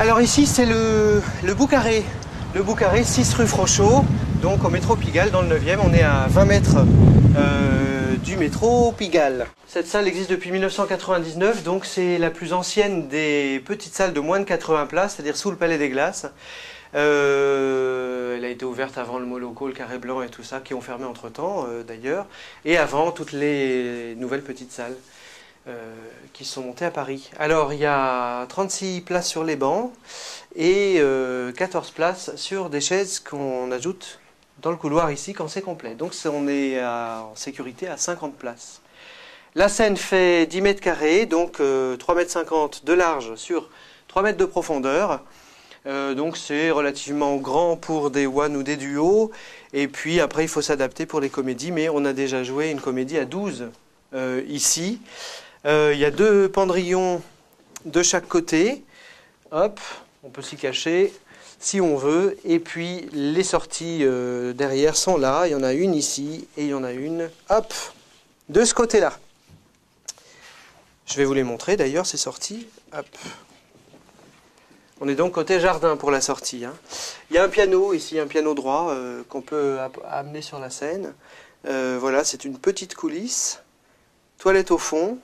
Alors ici c'est le Boucarré. Le Boucarré, 6 rue Frochot, donc au métro Pigalle dans le 9e. On est à 20 mètres du métro Pigalle. Cette salle existe depuis 1999, donc c'est la plus ancienne des petites salles de moins de 80 places, c'est-à-dire sous le Palais des Glaces. Elle a été ouverte avant le Moloko, le Carré Blanc et tout ça, qui ont fermé entre-temps d'ailleurs, et avant toutes les nouvelles petites salles qui sont montées à Paris. Alors il y a 36 places sur les bancs et 14 places sur des chaises qu'on ajoute dans le couloir ici quand c'est complet. Donc on est en sécurité à 50 places. La scène fait 10 mètres carrés, donc 3,50 mètres de large sur 3 mètres de profondeur. Donc c'est relativement grand pour des one ou des duos. Et puis après il faut s'adapter pour les comédies, mais on a déjà joué une comédie à 12 ici. Il y a 2 pendrillons de chaque côté. Hop, on peut s'y cacher si on veut. Et puis les sorties derrière sont là. Il y en a une ici et il y en a une, hop, de ce côté-là. Je vais vous les montrer d'ailleurs, ces sorties. Hop. On est donc côté jardin pour la sortie. Hein. Il y a un piano ici, un piano droit qu'on peut amener sur la scène. Voilà, c'est une petite coulisse. Toilette au fond.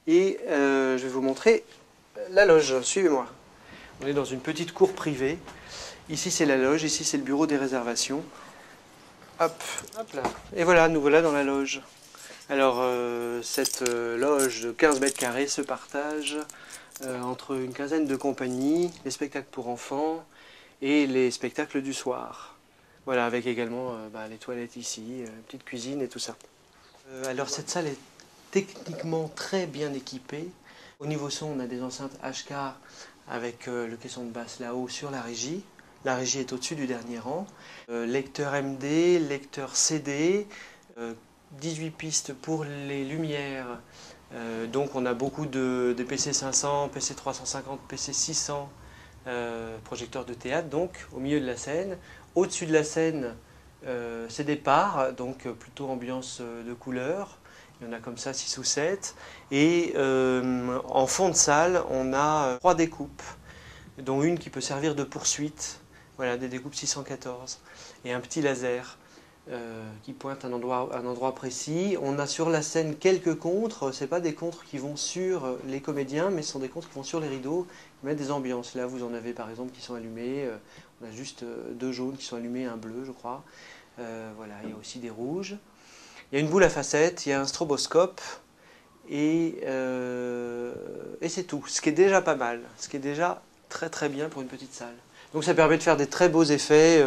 Et je vais vous montrer la loge. Suivez-moi. On est dans une petite cour privée. Ici c'est la loge, ici c'est le bureau des réservations. Hop, hop là. Et voilà, nous voilà dans la loge. Alors cette loge de 15 mètres carrés se partage entre une quinzaine de compagnies, les spectacles pour enfants et les spectacles du soir. Voilà, avec également les toilettes ici, petite cuisine et tout ça. Alors cette salle est techniquement très bien équipée. Au niveau son, on a des enceintes HK avec le caisson de basse là-haut sur la régie. La régie est au-dessus du dernier rang. Lecteur MD, lecteur CD, 18 pistes pour les lumières. Donc on a beaucoup de PC 500, PC 350, PC 600, projecteurs de théâtre donc au milieu de la scène. Au-dessus de la scène, c'est des parts, donc plutôt ambiance de couleur. Il y en a comme ça 6 ou 7. Et en fond de salle, on a 3 découpes, dont une qui peut servir de poursuite. Voilà, des découpes 614. Et un petit laser qui pointe un endroit précis. On a sur la scène quelques contres. Ce n'est pas des contres qui vont sur les comédiens, mais ce sont des contres qui vont sur les rideaux, qui mettent des ambiances. Là, vous en avez par exemple qui sont allumés. On a juste 2 jaunes qui sont allumés, un bleu, je crois. Voilà, il y a aussi des rouges. Il y a une boule à facettes, il y a un stroboscope, et c'est tout. Ce qui est déjà pas mal, ce qui est déjà très très bien pour une petite salle. Donc ça permet de faire des très beaux effets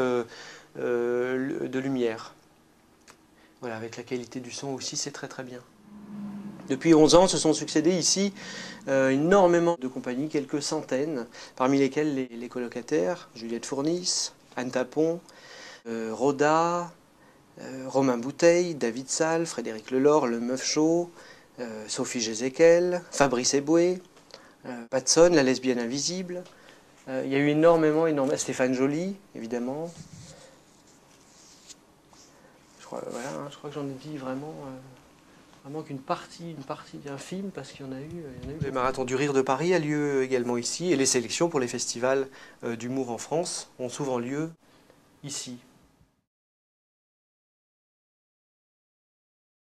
de lumière. Voilà, avec la qualité du son aussi, c'est très très bien. Depuis 11 ans, se sont succédés ici énormément de compagnies, quelques centaines, parmi lesquelles les colocataires, Juliette Fournis, Anne Tapon, Roda, Romain Bouteille, David Salle, Frédéric Lelore, Le Meuf Chaud, Sophie Jézéquel, Fabrice Eboué, Patson, La Lesbienne Invisible. Il y a eu énormément, Stéphane Joly, évidemment. Je crois que j'en ai dit vraiment qu'une partie d'un film, parce qu'il y en a eu. Le Marathon du Rire de Paris a lieu également ici, et les sélections pour les festivals d'humour en France ont souvent lieu ici.